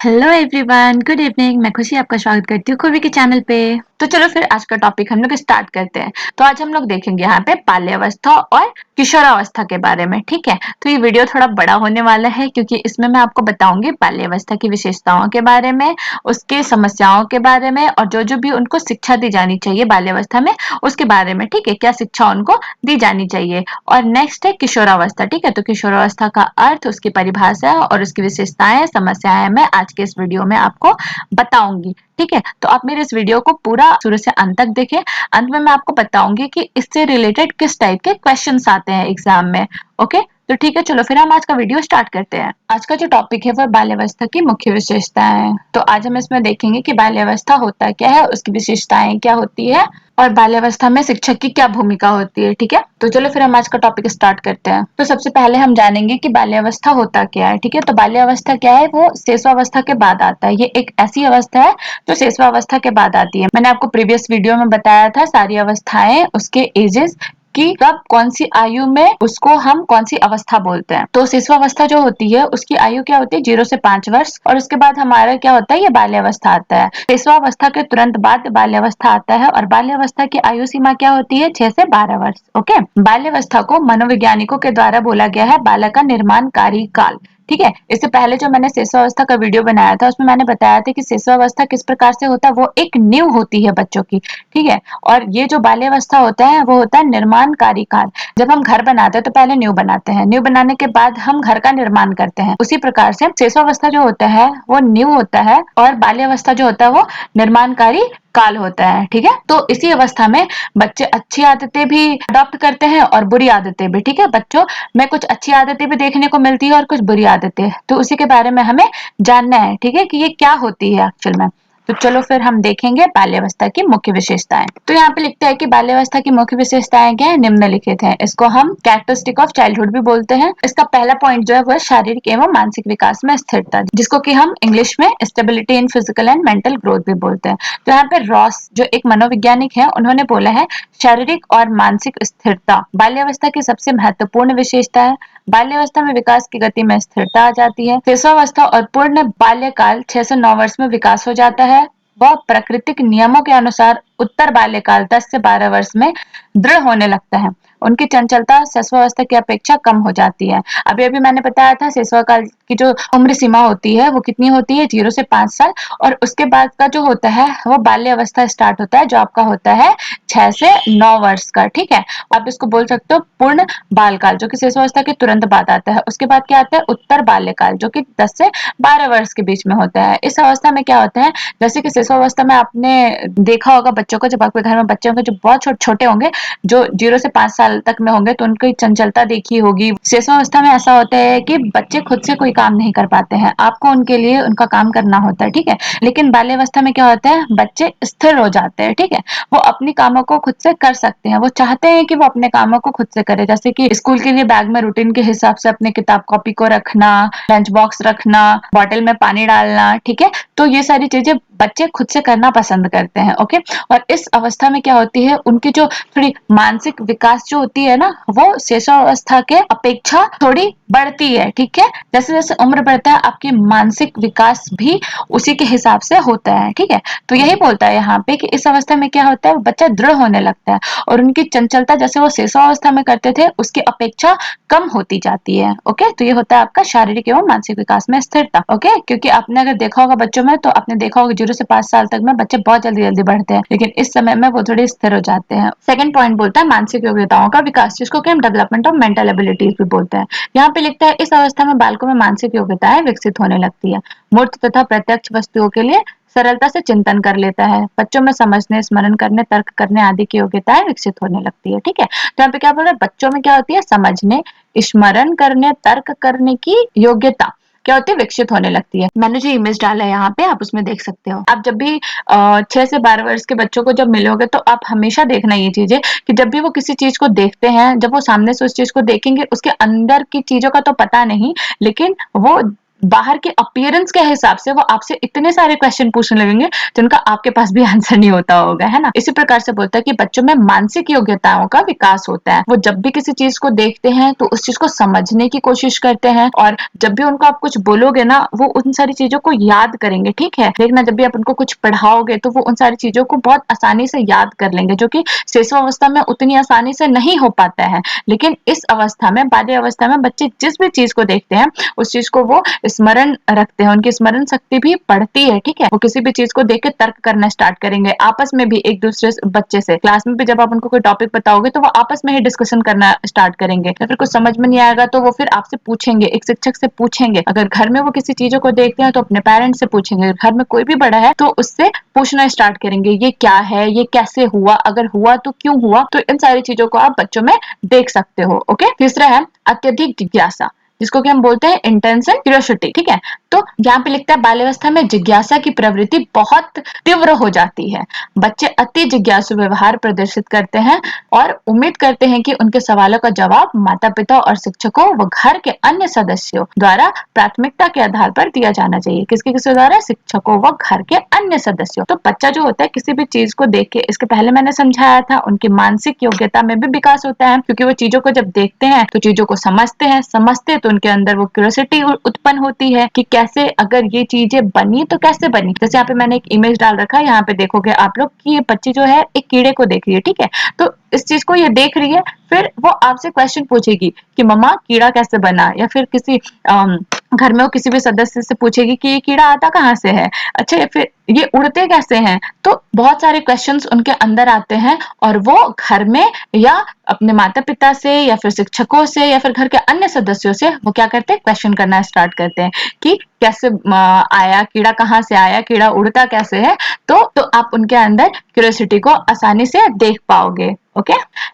Hello everyone, good evening. मैं खुशी आपका स्वागत करती हूँ खुशी के चैनल पे। तो चलो फिर आज का टॉपिक हम लोग स्टार्ट करते हैं। तो आज हम लोग देखेंगे यहाँ पे बाल्यावस्था और किशोरावस्था के बारे में। ठीक है, तो ये वीडियो थोड़ा बड़ा होने वाला है क्योंकि इसमें मैं आपको बताऊंगी बाल्यावस्था की विशेषताओं के बारे में, उसके समस्याओं के बारे में और जो जो भी उनको शिक्षा दी जानी चाहिए बाल्यावस्था में उसके बारे में। ठीक है, क्या शिक्षा उनको दी जानी चाहिए। और नेक्स्ट है किशोरावस्था। ठीक है, तो किशोरावस्था का अर्थ, उसकी परिभाषा और उसकी विशेषताएं, समस्याएं मैं आज के इस वीडियो में आपको बताऊंगी। ठीक है, तो आप मेरे इस वीडियो को पूरा शुरू से अंत तक देखें। अंत में मैं आपको बताऊंगी कि इससे रिलेटेड किस टाइप के क्वेश्चंस आते हैं एग्जाम में। ओके, तो ठीक है, चलो फिर हम आज का वीडियो स्टार्ट करते हैं। आज का जो टॉपिक है वो बाल्यावस्था की मुख्य विशेषताएं है। तो आज हम इसमें देखेंगे कि बाल्यावस्था होता क्या है, उसकी विशेषताएं क्या होती है और बाल्यावस्था में शिक्षक की क्या भूमिका होती है। ठीक है, तो चलो फिर हम आज का टॉपिक स्टार्ट करते हैं। तो सबसे पहले हम जानेंगे कि बाल्यावस्था होता क्या है। ठीक है, तो बाल्यावस्था क्या है, वो शैशवावस्था के बाद आता है। ये एक ऐसी अवस्था है जो शैशवावस्था के बाद आती है। मैंने आपको प्रीवियस वीडियो में बताया था सारी अवस्थाएं, उसके एजेस कि कब कौन सी आयु में उसको हम कौन सी अवस्था बोलते हैं। तो शिशुअवस्था जो होती है उसकी आयु क्या होती है, 0 से 5 वर्ष। और उसके बाद हमारा क्या होता है, ये बाल्यावस्था आता है। शिशुअवस्था के तुरंत बाद बाल्यावस्था आता है और बाल्यावस्था की आयु सीमा क्या होती है, 6 से 12 वर्ष। ओके, बाल्यावस्था को मनोवैज्ञानिकों के द्वारा बोला गया है बालक का निर्माणकारी काल। ठीक है, इससे पहले जो मैंने शिशुअवस्था का वीडियो बनाया था उसमें मैंने बताया था कि शिशुअवस्था किस प्रकार से होता है, वो एक नींव होती है बच्चों की। ठीक है, और ये जो बाल्यावस्था होता है वो होता है निर्माणकारी काल। जब हम घर बनाते हैं तो पहले नींव बनाते हैं, नींव बनाने के बाद हम घर का निर्माण करते हैं। उसी प्रकार से शिशुअवस्था जो होता है वो नींव होता है और बाल्यावस्था जो होता है वो निर्माणकारी काल होता है। ठीक है, तो इसी अवस्था में बच्चे अच्छी आदतें भी अडॉप्ट करते हैं और बुरी आदतें भी। ठीक है, बच्चों में कुछ अच्छी आदतें भी देखने को मिलती है और कुछ बुरी आदतें, तो उसी के बारे में हमें जानना है। ठीक है, कि ये क्या होती है एक्चुअल में। तो चलो फिर हम देखेंगे बाल्यावस्था की मुख्य विशेषताएं। तो यहाँ पे लिखते हैं कि बाल्यावस्था की मुख्य विशेषताएं क्या है, निम्नलिखित हैं। इसको हम कैरेक्टरिस्टिक ऑफ चाइल्डहुड भी बोलते हैं। इसका पहला पॉइंट जो है वो है शारीरिक एवं मानसिक विकास में स्थिरता, जिसको कि हम इंग्लिश में stability in physical and mental growth भी बोलते हैं। तो यहाँ पे रॉस जो एक मनोवैज्ञानिक है उन्होंने बोला है शारीरिक और मानसिक स्थिरता बाल्यावस्था की सबसे महत्वपूर्ण विशेषता है। बाल्यावस्था में विकास की गति में स्थिरता आ जाती है। शिशुअवस्था और पूर्ण बाल्यकाल 6 से 9 वर्ष में विकास हो जाता है। वह प्राकृतिक नियमों के अनुसार उत्तर बाल्यकाल 10 से 12 वर्ष में दृढ़ होने लगता है। उनकी चंचलता शिशुअवस्था की अपेक्षा कम हो जाती है। अभी अभी मैंने बताया था शिशुकाल की जो उम्र सीमा होती है वो कितनी होती है, 0 से 5 साल। और उसके बाद का जो होता है वो बाल्य अवस्था स्टार्ट होता है, जो आपका होता है 6 से 9 वर्ष का। ठीक है, आप इसको बोल सकते हो पूर्ण बालकाल, जो कि शिशुअवस्था के तुरंत बाद आता है। उसके बाद क्या आता है, उत्तर बाल्यकाल, जो कि 10 से 12 वर्ष के बीच में होता है। इस अवस्था में क्या होता है, जैसे कि शिशुअवस्था में आपने देखा होगा बच्चों को, जब आपके घर में बच्चे होंगे जो बहुत छोटे छोटे होंगे, जो 0 से 5 साल तक में होंगे, तो उनकी चंचलता देखी होगी। शिशुअवस्था में ऐसा होता है कि बच्चे खुद से कोई काम नहीं कर पाते हैं, आपको उनके लिए उनका काम करना होता है। ठीक है, लेकिन बाल्यावस्था में क्या होता है, बच्चे स्थिर हो जाते हैं। ठीक है, वो अपनी कामों को खुद से कर सकते हैं, वो चाहते हैं कि वो अपने कामों को खुद से करे। जैसे कि स्कूल के लिए बैग में रूटीन के हिसाब से अपने किताब कॉपी को रखना, लंच बॉक्स रखना, बॉटल में पानी डालना। ठीक है, तो ये सारी चीजें बच्चे खुद से करना पसंद करते हैं। ओके, और इस अवस्था में क्या होती है, उनकी जो थोड़ी मानसिक विकास जो होती है ना, वो शिशुअवस्था के अपेक्षा थोड़ी बढ़ती है। ठीक है, जैसे जैसे उम्र बढ़ता है आपकी मानसिक विकास भी उसी के हिसाब से होता है। ठीक है, तो यही बोलता है यहाँ पे कि इस अवस्था में क्या होता है, बच्चा दृढ़ होने लगता है और उनकी चंचलता जैसे वो शिशुअवस्था में करते थे उसकी अपेक्षा कम होती जाती है। ओके, तो ये होता है आपका शारीरिक एवं मानसिक विकास में स्थिरता। ओके, क्योंकि आपने अगर देखा होगा बच्चों में, तो आपने देखा होगा 0 से 5 साल तक में बच्चे बहुत जल्दी जल्दी बढ़ते हैं, लेकिन इस समय में वो थोड़े स्थिर हो जाते हैं। सेकंड पॉइंट बोलता है मानसिक योग्यताओं का विकास, जिसको कि हम डेवलपमेंट ऑफ मेंटल एबिलिटीज भी बोलते हैं। यहाँ पे लिखता है इस अवस्था में बालकों में मानसिक योग्यताएं विकसित होने लगती है। मूर्त तथा प्रत्यक्ष वस्तुओं के लिए सरलता से चिंतन कर लेता है। बच्चों में समझने, स्मरण करने, तर्क करने आदि की योग्यताएं विकसित होने लगती है। ठीक है, तो यहाँ पे क्या बोल रहा है, बच्चों में क्या होती है, समझने, स्मरण करने, तर्क करने की योग्यता क्या होती है, विकसित होने लगती है। मैंने जो इमेज डाला है यहाँ पे आप उसमें देख सकते हो। आप जब भी 6 से 12 वर्ष के बच्चों को जब मिलोगे तो आप हमेशा देखना ये चीजें कि जब भी वो किसी चीज को देखते हैं, जब वो सामने से उस चीज को देखेंगे, उसके अंदर की चीजों का तो पता नहीं, लेकिन वो बाहर के अपीयरेंस के हिसाब से वो आपसे इतने सारे क्वेश्चन पूछने लगेंगे जिनका आपके पास भी आंसर नहीं होता होगा, है ना। इसी प्रकार से बोलता है कि बच्चों में मानसिक योग्यताओं का विकास होता है। वो जब भी किसी चीज को देखते हैं तो उस चीज को समझने की कोशिश करते हैं, और जब भी उनको आप कुछ बोलोगे ना, वो उन सारी चीजों को याद करेंगे। ठीक है, देखना जब भी आप उनको कुछ पढ़ाओगे तो वो उन सारी चीजों को बहुत आसानी से याद कर लेंगे, जो कि शिशुअवस्था में उतनी आसानी से नहीं हो पाता है। लेकिन इस अवस्था में, बाल्य अवस्था में, बच्चे जिस भी चीज को देखते हैं उस चीज को वो स्मरण रखते हैं, उनकी स्मरण शक्ति भी बढ़ती है। ठीक है, वो किसी भी चीज को देख के तर्क करना स्टार्ट करेंगे, आपस में भी एक दूसरे बच्चे से। क्लास में भी जब आप उनको कोई टॉपिक बताओगे तो वो आपस में ही डिस्कशन करना स्टार्ट करेंगे, या फिर कुछ समझ में नहीं आएगा तो वो फिर आपसे पूछेंगे, एक शिक्षक से पूछेंगे। अगर घर में वो किसी चीजों को देखते हैं तो अपने पेरेंट्स से पूछेंगे, घर में कोई भी बड़ा है तो उससे पूछना स्टार्ट करेंगे, ये क्या है, ये कैसे हुआ, अगर हुआ तो क्यों हुआ। तो इन सारी चीजों को आप बच्चों में देख सकते हो। ओके, तीसरा है अत्यधिक जिज्ञासा, जिसको कि हम बोलते हैं इंटेंस एंड क्यूरियोसिटी। ठीक है, तो यहाँ पे लिखता है बाल्यावस्था में जिज्ञासा की प्रवृत्ति बहुत तीव्र हो जाती है। बच्चे अति जिज्ञासु व्यवहार प्रदर्शित करते हैं और उम्मीद करते हैं कि उनके सवालों का जवाब माता पिता और शिक्षकों व घर के अन्य सदस्यों द्वारा प्राथमिकता के आधार पर दिया जाना चाहिए। किसके किसके द्वारा? शिक्षकों व घर के अन्य सदस्यों। तो बच्चा जो होता है किसी भी चीज को देख के, इसके पहले मैंने समझाया था, उनकी मानसिक योग्यता में भी विकास होता है, क्योंकि वो चीजों को जब देखते हैं तो चीजों को समझते हैं, समझते तो उनके अंदर वो क्यूरियोसिटी उत्पन्न होती है कि कैसे, अगर ये चीजें बनी तो कैसे बनी। जैसे यहाँ पे मैंने एक इमेज डाल रखा है, यहाँ पे देखोगे आप लोग कि ये बच्ची जो है एक कीड़े को देख रही है। ठीक है, तो इस चीज को ये देख रही है, फिर वो आपसे क्वेश्चन पूछेगी कि मम्मा कीड़ा कैसे बना, या फिर किसी घर में वो किसी भी सदस्य से पूछेगी कि ये कीड़ा आता कहाँ से है, अच्छा या फिर ये उड़ते कैसे हैं। तो बहुत सारे क्वेश्चंस उनके अंदर आते हैं, और वो घर में या अपने माता पिता से या फिर शिक्षकों से या फिर घर के अन्य सदस्यों से वो क्या करते हैं, क्वेश्चन करना स्टार्ट करते हैं कि कैसे आया कीड़ा, कहाँ से आया कीड़ा, उड़ता कैसे है। तो आप उनके अंदर क्यूरियोसिटी को आसानी से देख पाओगे। ओके,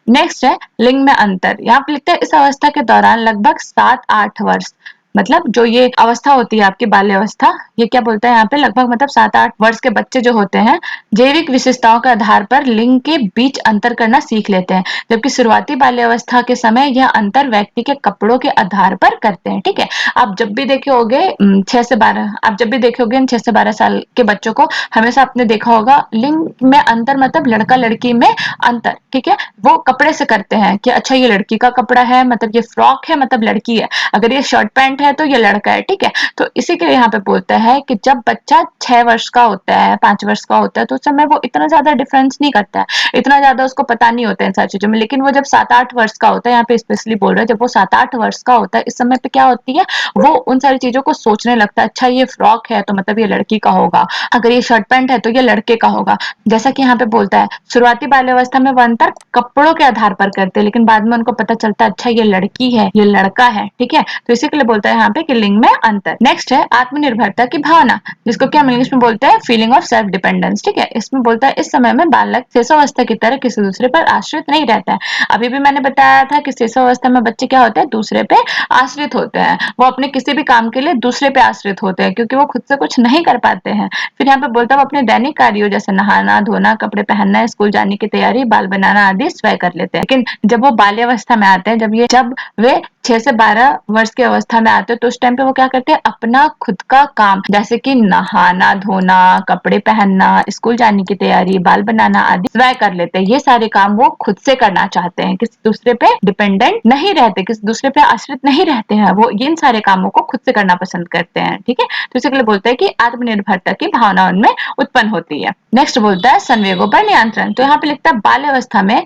नेक्स्ट है लिंग में अंतर। यहाँ पे लिखते हैं इस अवस्था के दौरान लगभग 7-8 वर्ष, मतलब जो ये अवस्था होती है आपकी बाल्य अवस्था, ये क्या बोलता है यहाँ पे, लगभग मतलब 7-8 वर्ष के बच्चे जो होते हैं जैविक विशेषताओं के आधार पर लिंग के बीच अंतर करना सीख लेते हैं, जबकि शुरुआती बाल्य अवस्था के समय यह अंतर व्यक्ति के कपड़ों के आधार पर करते हैं। ठीक है, आप जब भी देखे होगे 6 से 12, आप जब भी देखे होगे 6 से 12 साल के बच्चों को, हमेशा आपने देखा होगा लिंग में अंतर मतलब लड़का लड़की में अंतर। ठीक है, वो कपड़े से करते हैं कि अच्छा ये लड़की का कपड़ा है, मतलब ये फ्रॉक है, मतलब लड़की है, अगर ये शर्ट पैंट है तो ये लड़का है। ठीक है, तो इसी के लिए यहाँ पे बोलता है कि जब बच्चा 6 वर्ष का होता है, 5 वर्ष का होता है, तो उस समय वो इतना ज्यादा डिफरेंस नहीं करता है, इतना ज्यादा उसको पता नहीं होता है इन सारी चीजों में। लेकिन वो जब 7-8 वर्ष का होता है, यहाँ पे स्पेशली बोल रहा है, जब वो 7-8 वर्ष का होता है, इस समय पे क्या होती है, वो उन सारी चीजों को सोचने लगता है, अच्छा ये फ्रॉक है तो मतलब ये लड़की का होगा, अगर ये शर्ट पैंट है तो ये लड़के का होगा। जैसा कि यहाँ पे बोलता है शुरुआती बाल्यावस्था में वो अंतर कपड़ों के आधार पर करते हैं, लेकिन बाद में उनको पता चलता है अच्छा ये लड़की है, ये लड़का है। ठीक है, तो इसी के लिए बोलता है यहाँ पे कि लिंग में अंतर। नेक्स्ट है आत्मनिर्भरता की भावना, जिसको क्या हम इंग्लिश में बोलते हैं फीलिंग ऑफ सेल्फ डिपेंडेंस। ठीक है, इसमें बोलता है इस समय में बालक शिशुअवस्था की तरह किसी दूसरे पर आश्रित नहीं रहता है। अभी भी मैंने बताया था कि शिशुअवस्था में बच्चे क्या होते हैं, दूसरे पे आश्रित होते हैं, वो अपने किसी भी काम के लिए दूसरे पे आश्रित होते हैं, क्योंकि वो खुद से कुछ नहीं कर पाते हैं। फिर यहाँ पे बोलता है वो अपने दैनिक कार्यों जैसे नहाना धोना, कपड़े पहनना, स्कूल जाने की तैयारी, बाल बनाना आदि स्वयं कर लेते हैं। लेकिन जब वो बाल्यावस्था में आते हैं, जब वे 6 से 12 वर्ष की अवस्था में आते हैं, तो उस टाइम पे वो क्या करते हैं, अपना खुद का काम जैसे कि नहाना धोना, कपड़े पहनना, स्कूल जाने की तैयारी, बाल बनाना आदि स्वयं कर लेते हैं। ये सारे काम वो खुद से करना चाहते हैं, किसी दूसरे पे डिपेंडेंट नहीं रहते, किसी दूसरे पे आश्रित नहीं रहते हैं, वो इन सारे कामों को खुद से करना पसंद करते हैं। ठीक है, तो इसी के लिए बोलते हैं कि आत्मनिर्भरता की भावना उनमें उत्पन्न होती है। नेक्स्ट बोलता है संवेगों पर नियंत्रण। तो यहाँ पे लिखता है बाल्यावस्था में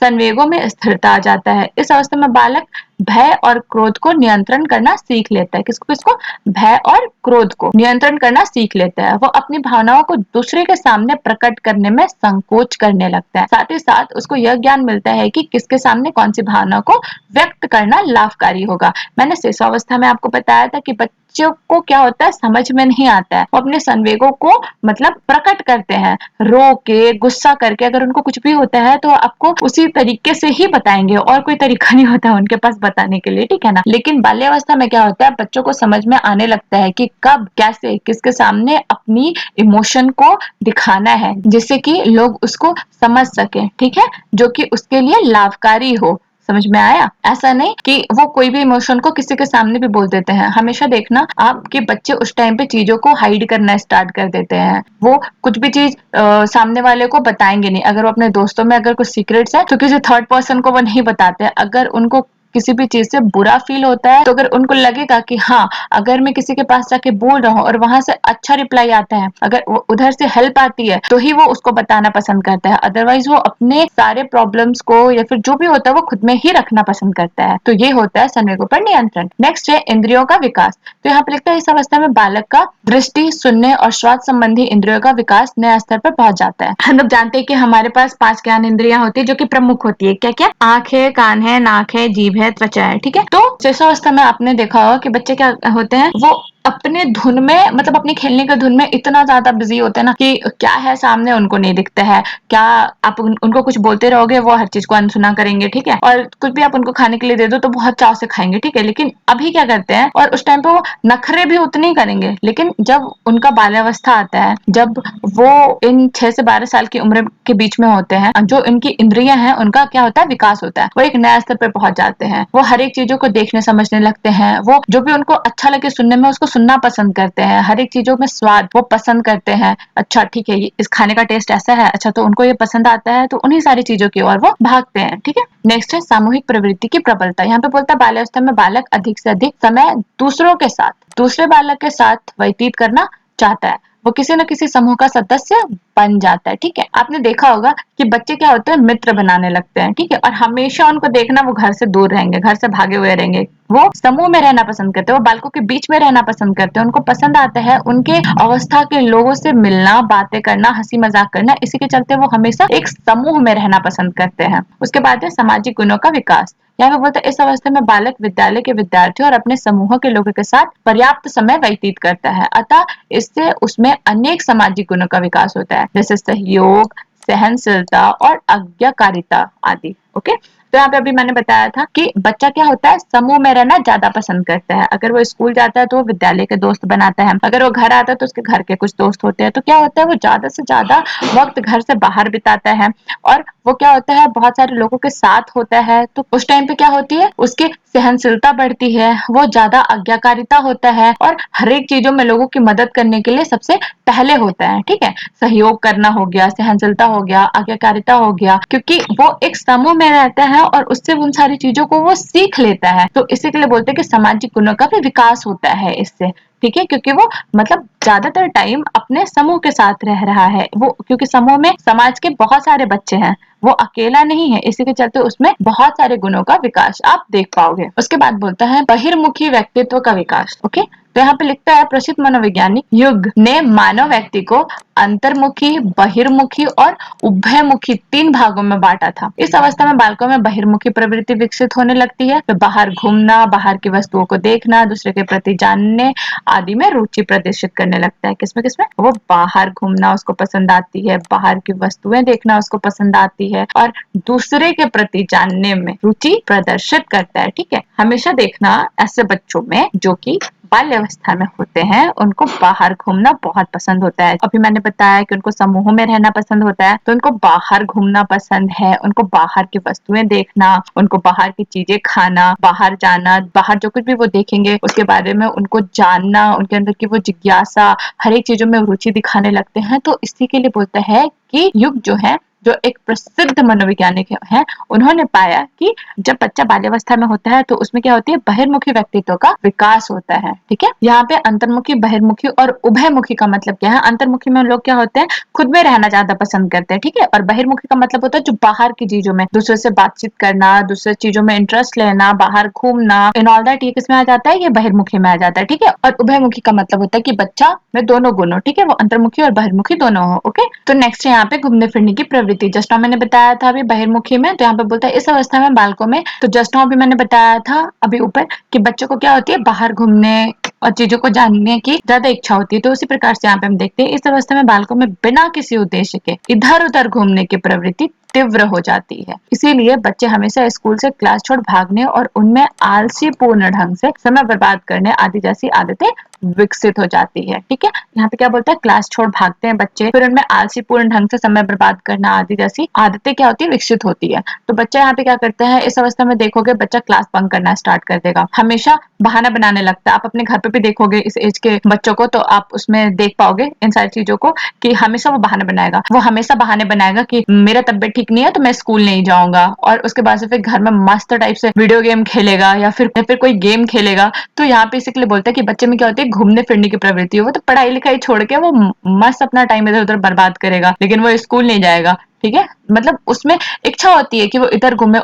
संवेगों में स्थिरता आ जाता है। इस अवस्था में बालक भय और क्रोध को नियंत्रण करना सीख लेता है। किसको किसको? भय और क्रोध को नियंत्रण करना सीख लेता है। वो अपनी भावनाओं को दूसरे के सामने प्रकट करने में संकोच करने लगता है। साथ ही साथ उसको यह ज्ञान मिलता है कि किसके सामने कौन सी भावना को व्यक्त करना लाभकारी होगा। मैंने शिशुअवस्था में आपको बताया था कि बच्चों को क्या होता है, समझ में नहीं आता है, वो अपने संवेगों को मतलब प्रकट करते हैं, रो के गुस्सा करके। अगर उनको कुछ भी होता है तो आपको उसी तरीके से ही बताएंगे, और कोई तरीका नहीं होता उनके पास बताने के लिए। ठीक है ना। लेकिन बाल्यावस्था में क्या होता है, बच्चों को समझ में आने लगता है कि कब कैसे किसके सामने अपनी इमोशन को दिखाना है, जिससे कि लोग उसको समझ सके। ठीक है, जो कि उसके लिए लाभकारी हो, समझ में आया? ऐसा नहीं कि वो कोई भी इमोशन को किसी के सामने भी बोल देते हैं। हमेशा देखना आपके बच्चे उस टाइम पे चीजों को हाइड करना स्टार्ट कर देते हैं। वो कुछ भी चीज सामने वाले को बताएंगे नहीं। अगर वो अपने दोस्तों में अगर कुछ सीक्रेट्स है तो किसी थर्ड पर्सन को वो नहीं बताते। अगर उनको किसी भी चीज से बुरा फील होता है तो अगर उनको लगेगा कि हाँ, अगर मैं किसी के पास जाके बोल रहा हूँ और वहां से अच्छा रिप्लाई आता है, अगर उधर से हेल्प आती है, तो ही वो उसको बताना पसंद करता है। अदरवाइज वो अपने सारे प्रॉब्लम्स को या फिर जो भी होता है वो खुद में ही रखना पसंद करता है। तो ये होता है संवेगों पर नियंत्रण। नेक्स्ट है इंद्रियों का विकास। तो यहाँ पे लिखता है इस अवस्था में बालक का दृष्टि, सुनने और स्वाद संबंधी इंद्रियों का विकास नए स्तर पर पहुंच जाता है। हम लोग जानते हैं कि हमारे पास 5 ज्ञान इंद्रियां होती है जो कि प्रमुख होती है। क्या क्या? आंख है, कान है, नाक है, जीभ है, त्वचा है। ठीक है। तो जैसा अवस्था में आपने देखा होगा कि बच्चे क्या होते हैं, वो अपने धुन में, मतलब अपनी खेलने के धुन में इतना ज्यादा बिजी होते हैं ना कि क्या है सामने उनको नहीं दिखता है। क्या आप उनको कुछ बोलते रहोगे वो हर चीज को अनसुना करेंगे। ठीक है। और कुछ भी आप उनको खाने के लिए दे दो तो बहुत चाव से खाएंगे। ठीक है। लेकिन अभी क्या करते हैं, और उस टाइम पे वो नखरे भी उतने ही करेंगे। लेकिन जब उनका बाल्यावस्था आता है, जब वो इन 6 से 12 साल की उम्र के बीच में होते हैं, जो इनकी इंद्रियां हैं उनका क्या होता है, विकास होता है। वो एक नया स्तर पर पहुंच जाते हैं। वो हर एक चीजों को देखने समझने लगते हैं। वो जो भी उनको अच्छा लगे सुनने में उसको सुनना पसंद करते हैं। हर एक चीजों में स्वाद वो पसंद करते हैं। अच्छा ठीक है, इस खाने का टेस्ट ऐसा है, अच्छा तो उनको ये पसंद आता है, तो उन्हीं सारी चीजों की ओर वो भागते हैं। ठीक है। नेक्स्ट है सामूहिक प्रवृत्ति की प्रबलता। यहाँ पे बोलता है बाल्यावस्था में बालक अधिक से अधिक समय दूसरों के साथ, दूसरे बालक के साथ व्यतीत करना चाहता है। वो किसी न किसी समूह का सदस्य बन जाता है। ठीक है। आपने देखा होगा कि बच्चे क्या होते हैं, मित्र बनाने लगते हैं। ठीक है। और हमेशा उनको देखना वो घर से दूर रहेंगे, घर से भागे हुए रहेंगे। वो समूह में रहना पसंद करते हैं, वो बालकों के बीच में रहना पसंद करते हैं। उनको पसंद आता है उनके अवस्था के लोगों से मिलना, बातें करना, हंसी मजाक करना। इसी के चलते वो हमेशा एक समूह में रहना पसंद करते हैं। उसके बाद है सामाजिक गुणों का विकास। यहाँ पे बोलते हैं इस अवस्था में बालक विद्यालय के विद्यार्थियों और अपने समूह के लोगों के साथ पर्याप्त समय व्यतीत करता है। अतः इससे उसमें अनेक सामाजिक गुणों का विकास होता है, जैसे सहयोग, सहनशीलता और आज्ञाकारिता आदि। ओके। तो यहाँ पे अभी मैंने बताया था कि बच्चा क्या होता है, समूह में रहना ज्यादा पसंद करता है। अगर वो स्कूल जाता है तो वो विद्यालय के दोस्त बनाता है। अगर वो घर आता है तो उसके घर के कुछ दोस्त होते हैं। तो क्या होता है, वो ज्यादा से ज्यादा वक्त घर से बाहर बिताता है। और वो क्या होता है, बहुत सारे लोगों के साथ होता है। तो उस टाइम पे क्या होती है, उसकी सहनशीलता बढ़ती है, वो ज्यादा आज्ञाकारिता होता है और हर एक चीजों में लोगों की मदद करने के लिए सबसे पहले होता है। ठीक है। सहयोग करना हो गया, सहनशीलता हो गया, आज्ञाकारिता हो गया, क्योंकि वो एक समूह में रहता है और उससे उन सारी चीजों को वो सीख लेता है। तो इसी के लिए बोलते हैं कि सामाजिक गुणों का भी विकास होता है इससे। ठीक है। क्योंकि वो मतलब ज्यादातर टाइम अपने समूह के साथ रह रहा है। वो क्योंकि समूह में समाज के बहुत सारे बच्चे हैं, वो अकेला नहीं है। इसी के चलते उसमें बहुत सारे गुणों का विकास आप देख पाओगे। उसके बाद बोलता है बहिर्मुखी व्यक्तित्व का विकास। ओके। तो यहाँ पे लिखता है प्रसिद्ध मनोवैज्ञानिक युग ने मानव व्यक्ति को अंतर्मुखी, बहिर्मुखी और उभयमुखी 3 भागों में बांटा था। इस अवस्था में बालकों में बहिर्मुखी प्रवृत्ति विकसित होने लगती है। तो बाहर घूमना, बाहर की वस्तुओं को देखना, दूसरे के प्रति जानने आदि में रुचि प्रदर्शित करने लगता है। किसमें किसमें? वो बाहर घूमना उसको पसंद आती है, बाहर की वस्तुएं देखना उसको पसंद आती है और दूसरे के प्रति जानने में रुचि प्रदर्शित करता है। ठीक है। हमेशा देखना ऐसे बच्चों में जो कि बाल्यावस्था में होते हैं, उनको बाहर घूमना बहुत पसंद होता है। अभी मैंने बताया कि उनको समूह में रहना पसंद होता है, तो उनको बाहर घूमना पसंद है, उनको बाहर की वस्तुएं देखना, उनको बाहर की चीजें खाना, बाहर जाना, बाहर जो कुछ भी वो देखेंगे उसके बारे में उनको जानना, उनके अंदर की वो जिज्ञासा, हर एक चीजों में रुचि दिखाने लगते हैं। तो इसी के लिए बोलता है कि युग जो है, जो एक प्रसिद्ध मनोवैज्ञानिक हैं, उन्होंने पाया कि जब बच्चा बाल्यावस्था में होता है तो उसमें क्या होती है, बहिर्मुखी व्यक्तित्व का विकास होता है। ठीक है। यहाँ पे अंतर्मुखी, बहिर्मुखी और उभयमुखी का मतलब क्या है? अंतर्मुखी में लोग क्या होते हैं, खुद में रहना ज्यादा पसंद करते हैं। ठीक है। और बहिर्मुखी का मतलब होता है जो बाहर की चीजों में दूसरे से बातचीत करना, दूसरे चीजों में इंटरेस्ट लेना, बाहर घूमना, इन ऑल दैट ये किसमें आ जाता है, ये बहिर्मुखी में आ जाता है। ठीक है। और उभयमुखी का मतलब होता है कि बच्चा में दोनों गुण हो। ठीक है। वो अंतर्मुखी और बहिर्मुखी दोनों हो। ओके। तो नेक्स्ट है यहाँ पे घूमने फिरने की प्रवृत्ति। जस्ट मैंने बताया था अभी बहिर्मुखी में, तो यहाँ पे बोलता है इस अवस्था में बालकों में, तो जस्ट भी मैंने बताया था अभी ऊपर कि बच्चों को क्या होती है, बाहर घूमने और चीजों को जानने की ज्यादा इच्छा होती है। तो उसी प्रकार से यहाँ पे हम देखते हैं इस अवस्था में बालकों में बिना किसी उद्देश्य के इधर उधर घूमने की प्रवृत्ति तीव्र हो जाती है। इसीलिए बच्चे हमेशा स्कूल से क्लास छोड़ भागने और उनमें आलसी पूर्ण ढंग से समय बर्बाद करने आदि जैसी आदतें विकसित हो जाती है। ठीक है, यहाँ पे क्या बोलता है, क्लास छोड़ भागते हैं बच्चे, फिर उनमें आलसीपूर्ण ढंग से समय बर्बाद करना आदि जैसी आदतें क्या होती है, विकसित होती है। तो बच्चा यहाँ पे क्या करता है, इस अवस्था में देखोगे बच्चा क्लास बंक करना स्टार्ट कर देगा, हमेशा बहाना बनाने लगता है। आप अपने घर पे भी देखोगे इस एज के बच्चों को, तो आप उसमें देख पाओगे इन सारी चीजों को कि हमेशा वो बहाने बनाएगा, वो हमेशा बहाने बनाएगा कि मेरा तबीयत ठीक नहीं है तो मैं स्कूल नहीं जाऊंगा, और उसके बाद से फिर घर में मस्त टाइप से वीडियो गेम खेलेगा या फिर कोई गेम खेलेगा। तो यहाँ पे इसीलिए बोलते हैं कि बच्चे में क्या होती है, घूमने फिरने की प्रवृत्ति है, वो तो पढ़ाई लिखाई छोड़ के वो मस्त अपना टाइम इधर उधर बर्बाद करेगा, लेकिन वो स्कूल नहीं जाएगा। ठीक है, मतलब उसमें इच्छा होती है कि वो इधर घूमे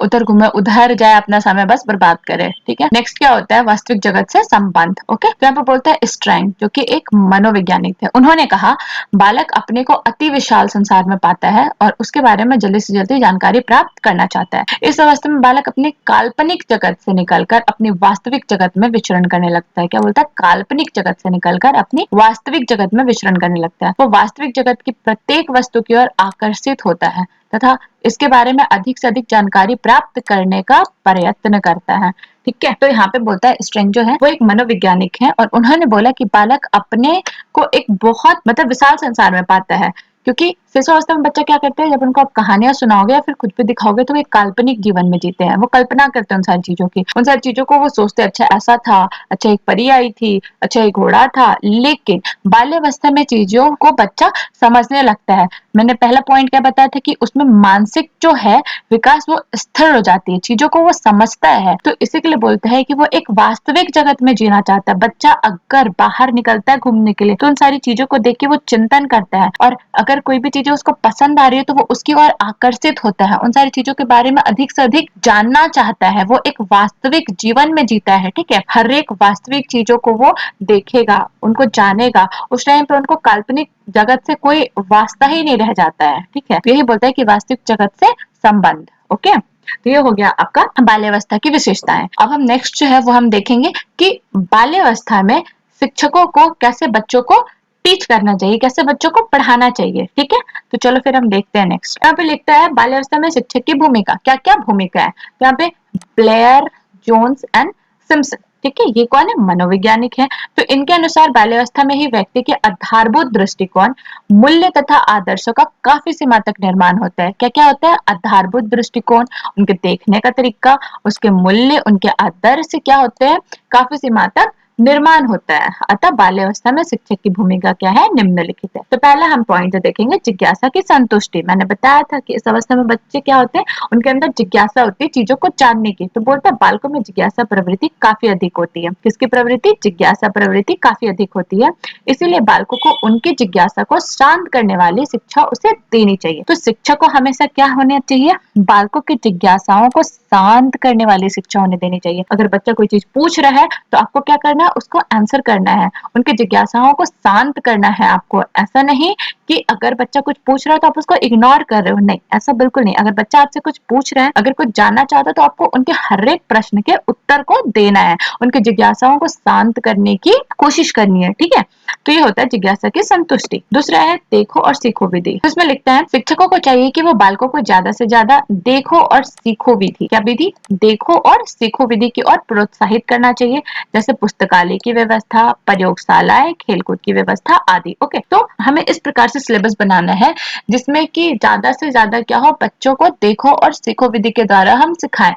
उधर जाए, अपना समय बस बर्बाद करे। ठीक है, नेक्स्ट क्या होता है, वास्तविक जगत से संबंध। ओके, तो यहाँ पे बोलता है स्ट्रैंग, जो कि एक मनोवैज्ञानिक थे, उन्होंने कहा बालक अपने को अति विशाल संसार में पाता है और उसके बारे में जल्दी से जल्दी जानकारी प्राप्त करना चाहता है। इस अवस्था में बालक अपने काल्पनिक जगत से निकलकर अपनी वास्तविक जगत में विचरण करने लगता है। क्या बोलता है, काल्पनिक जगत से निकलकर अपनी वास्तविक जगत में विचरण करने लगता है। वो वास्तविक जगत की प्रत्येक वस्तु की ओर आकर्षित होता है तथा इसके बारे में अधिक से अधिक जानकारी प्राप्त करने का प्रयत्न करता है। ठीक है, तो यहाँ पे बोलता है स्ट्रेंग जो है वो एक मनोवैज्ञानिक है और उन्होंने बोला कि बालक अपने को एक बहुत मतलब विशाल संसार में पाता है, क्योंकि शिशुअवस्था में बच्चा क्या करते हैं, जब उनको आप कहानियां सुनाओगे या फिर खुद भी दिखाओगे तो वो एक काल्पनिक जीवन में जीते हैं, वो कल्पना करते हैं उन सारी चीजों की, उन सारी चीजों को वो सोचते हैं, अच्छा ऐसा था, अच्छा एक परी आई थी, अच्छा एक घोड़ा था। लेकिन बाल्यावस्था में चीजों को बच्चा समझने लगता है। मैंने पहला पॉइंट क्या बताया था कि उसमें मानसिक जो है विकास वो स्थिर हो जाती है, चीजों को वो समझता है, तो इसी के लिए बोलते हैं कि वो एक वास्तविक जगत में जीना चाहता है। बच्चा अगर बाहर निकलता है घूमने के लिए तो उन सारी चीजों को देख के वो चिंतन करता है, और अगर कोई भी चीजें उसको पसंद आ रही है तो वो उसकी ओर आकर्षित होता है, उन सारी चीजों के बारे में अधिक से अधिक जानना चाहता है, वो एक वास्तविक जीवन में जीता है। ठीक है, हर एक वास्तविक चीजों को वो देखेगा, उनको जानेगा, उस टाइम पे उनको काल्पनिक जगत से कोई वास्ता ही नहीं रह जाता है। ठीक है, तो यही बोलता है कि वास्तविक जगत से संबंध। ओके, तो ये हो गया आपका बाल्यावस्था की विशेषताएं। अब हम नेक्स्ट जो है वो हम देखेंगे कि बाल्यावस्था में शिक्षकों को कैसे बच्चों को टीच करना चाहिए, कैसे बच्चों को पढ़ाना चाहिए। ठीक है, तो चलो फिर हम देखते हैं नेक्स्ट। यहाँ पे लिखता है बाल्यावस्था में शिक्षक की भूमिका, क्या क्या भूमिका है। तो यहाँ पे ब्लेयर, जोन्स एंड सिम्पसन, ठीक है, ये कौन है, मनोवैज्ञानिक है। तो इनके अनुसार बाल्यावस्था में ही व्यक्ति के आधारभूत दृष्टिकोण, मूल्य तथा आदर्शों का काफी सीमा तक निर्माण होता है। क्या क्या होता है, आधारभूत दृष्टिकोण, उनके देखने का तरीका, उसके मूल्य, उनके आदर्श क्या होते हैं, काफी सीमा तक निर्माण होता है। अतः बाल्यावस्था में शिक्षक की भूमिका क्या है, निम्नलिखित है। तो पहला हम पॉइंट देखेंगे जिज्ञासा की संतुष्टि। मैंने बताया था कि इस अवस्था में बच्चे क्या होते हैं, उनके अंदर जिज्ञासा होती है चीजों को जानने की। तो बोलता है बालकों में जिज्ञासा प्रवृत्ति काफी अधिक होती है। किसकी प्रवृत्ति, जिज्ञासा प्रवृत्ति काफी अधिक होती है, इसीलिए बालकों को उनकी जिज्ञासा को शांत करने वाली शिक्षा उसे देनी चाहिए। तो शिक्षक को हमेशा क्या होना चाहिए, बालकों की जिज्ञासाओं को शांत करने वाली शिक्षा उन्हें देनी चाहिए। अगर बच्चा कोई चीज पूछ रहा है तो आपको क्या करना है, उसको आंसर करना है, उनकी जिज्ञासाओं को शांत करना है आपको। ऐसा नहीं कि अगर बच्चा कुछ पूछ रहा है तो आप उसको इग्नोर कर रहे हो, नहीं, ऐसा बिल्कुल नहीं। अगर बच्चा आपसे कुछ पूछ रहा है, अगर कुछ जानना चाहता है तो आपको उनके हर एक प्रश्न के उत्तर को देना है, उनकी जिज्ञासाओं को शांत करने की कोशिश करनी है। ठीक है, तो ये होता है जिज्ञासा की संतुष्टि। दूसरा है देखो और सीखो विधि। इसमें लिखता है शिक्षकों को चाहिए कि वो बालकों को ज्यादा से ज्यादा देखो और सीखो विधि, क्या विधि, देखो और सीखो विधि की ओर प्रोत्साहित करना चाहिए, जैसे पुस्तकालय की व्यवस्था, प्रयोगशालाएं, खेलकूद की व्यवस्था आदि। ओके, तो हमें इस प्रकार से सिलेबस बनाना है जिसमें कि ज्यादा से ज्यादा क्या हो, बच्चों को देखो और सीखो विधि के द्वारा हम सिखाएं।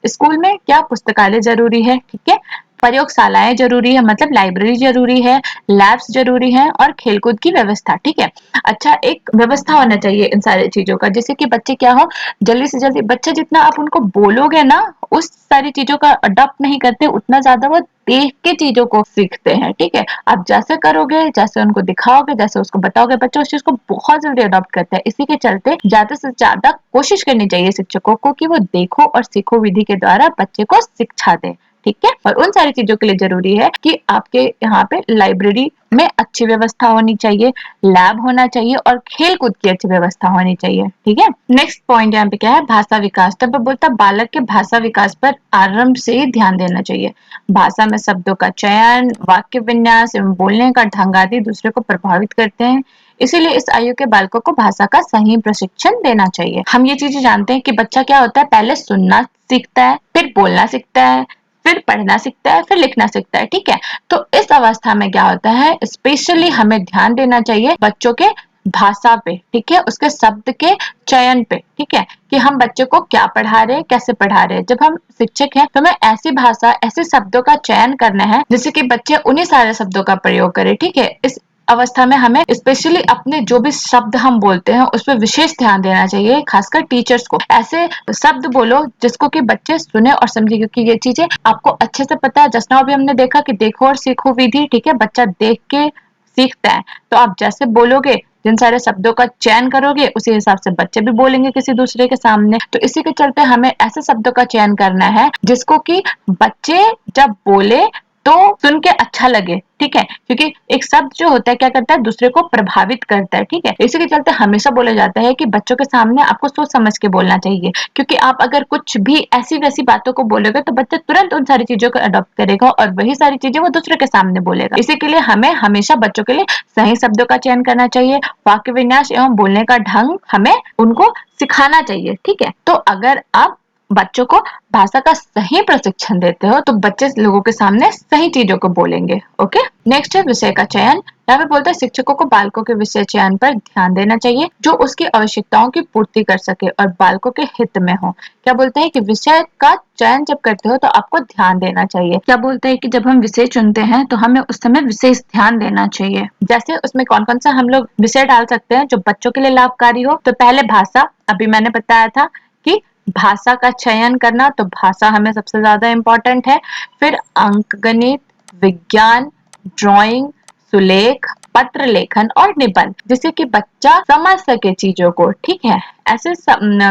स्कूल में क्या, पुस्तकालय जरूरी है, ठीक है, प्रयोगशालाएं जरूरी है, मतलब लाइब्रेरी जरूरी है, लैब्स जरूरी है, और खेलकूद की व्यवस्था। ठीक है, अच्छा एक व्यवस्था होना चाहिए इन सारी चीजों का, जैसे कि बच्चे क्या हो, जल्दी से जल्दी, बच्चे जितना आप उनको बोलोगे ना उस सारी चीजों का अडॉप्ट नहीं करते, उतना ज्यादा वो देख के चीजों को सीखते हैं। ठीक है, आप जैसे करोगे, जैसे उनको दिखाओगे, जैसे उसको बताओगे, बच्चे उस चीज को बहुत जल्दी अडॉप्ट करते हैं। इसी के चलते ज्यादा से ज्यादा कोशिश करनी चाहिए शिक्षकों को कि वो देखो और सीखो विधि के द्वारा बच्चे को शिक्षा दे। ठीक है, और उन सारी चीजों के लिए जरूरी है कि आपके यहाँ पे लाइब्रेरी में अच्छी व्यवस्था होनी चाहिए, लैब होना चाहिए, और खेल कूद की अच्छी व्यवस्था होनी चाहिए। ठीक है, नेक्स्ट पॉइंट यहाँ पे क्या है, भाषा विकास। तब बोलता बालक के भाषा विकास पर आरंभ से ही ध्यान देना चाहिए। भाषा में शब्दों का चयन, वाक्य विन्यास एवं बोलने का ढंग आदि दूसरे को प्रभावित करते हैं, इसीलिए इस आयु के बालकों को भाषा का सही प्रशिक्षण देना चाहिए। हम ये चीजें जानते हैं कि बच्चा क्या होता है, पहले सुनना सीखता है, फिर बोलना सीखता है, फिर पढ़ना सीखता है, फिर लिखना सीखता है, ठीक है। तो इस अवस्था में क्या होता है, स्पेशली हमें ध्यान देना चाहिए बच्चों के भाषा पे, ठीक है, उसके शब्द के चयन पे, ठीक है, कि हम बच्चे को क्या पढ़ा रहे हैं, कैसे पढ़ा रहे हैं। जब हम शिक्षक हैं तो हमें ऐसी भाषा, ऐसे शब्दों का चयन करना है जिससे कि बच्चे उन्हीं सारे शब्दों का प्रयोग करें, ठीक है। इस अवस्था में हमें स्पेशली अपने जो भी शब्द हम बोलते हैं उस पर विशेष ध्यान देना चाहिए, खासकर टीचर्स को ऐसे शब्द बोलो जिसको कि बच्चे सुने और समझे, क्योंकि ये चीजें आपको अच्छे से पता है। जस्ट नाउ अभी हमने देखा कि देखो और सीखो विधि, ठीक है, बच्चा देख के सीखता है। तो आप जैसे बोलोगे, जिन सारे शब्दों का चयन करोगे, उसी हिसाब से बच्चे भी बोलेंगे किसी दूसरे के सामने। तो इसी के चलते हमें ऐसे शब्दों का चयन करना है जिसको कि बच्चे जब बोले तो सुन के अच्छा लगे, ठीक है, क्योंकि एक शब्द जो होता है क्या करता है, दूसरे को प्रभावित करता है, ठीक है। इसी के चलते हमेशा बोला जाता है कि बच्चों के सामने आपको सोच समझ के बोलना चाहिए, क्योंकि आप अगर कुछ भी ऐसी वैसी बातों को बोलोगे तो बच्चा तुरंत उन सारी चीजों को अडॉप्ट करेगा और वही सारी चीजें वो दूसरे के सामने बोलेगा। इसी के लिए हमें हमेशा बच्चों के लिए सही शब्दों का चयन करना चाहिए, वाक्य विन्यास एवं बोलने का ढंग हमें उनको सिखाना चाहिए, ठीक है। तो अगर आप बच्चों को भाषा का सही प्रशिक्षण देते हो तो बच्चे लोगों के सामने सही चीजों को बोलेंगे। ओके, नेक्स्ट है विषय का चयन। यहाँ पे बोलते हैं शिक्षकों को बालकों के विषय चयन पर ध्यान देना चाहिए जो उसकी आवश्यकताओं की पूर्ति कर सके और बालकों के हित में हो। क्या बोलते हैं कि विषय का चयन जब करते हो तो आपको ध्यान देना चाहिए। क्या बोलते हैं कि जब हम विषय चुनते हैं तो हमें उस समय विशेष ध्यान देना चाहिए। जैसे उसमें कौन कौन सा हम लोग विषय डाल सकते हैं जो बच्चों के लिए लाभकारी हो। तो पहले भाषा, अभी मैंने बताया था कि भाषा का चयन करना, तो भाषा हमें सबसे ज्यादा इम्पोर्टेंट है। फिर अंक गणित, विज्ञान, ड्राइंग, सुलेख, पत्र लेखन और निबंध, जिससे कि बच्चा समझ सके चीजों को, ठीक है। ऐसे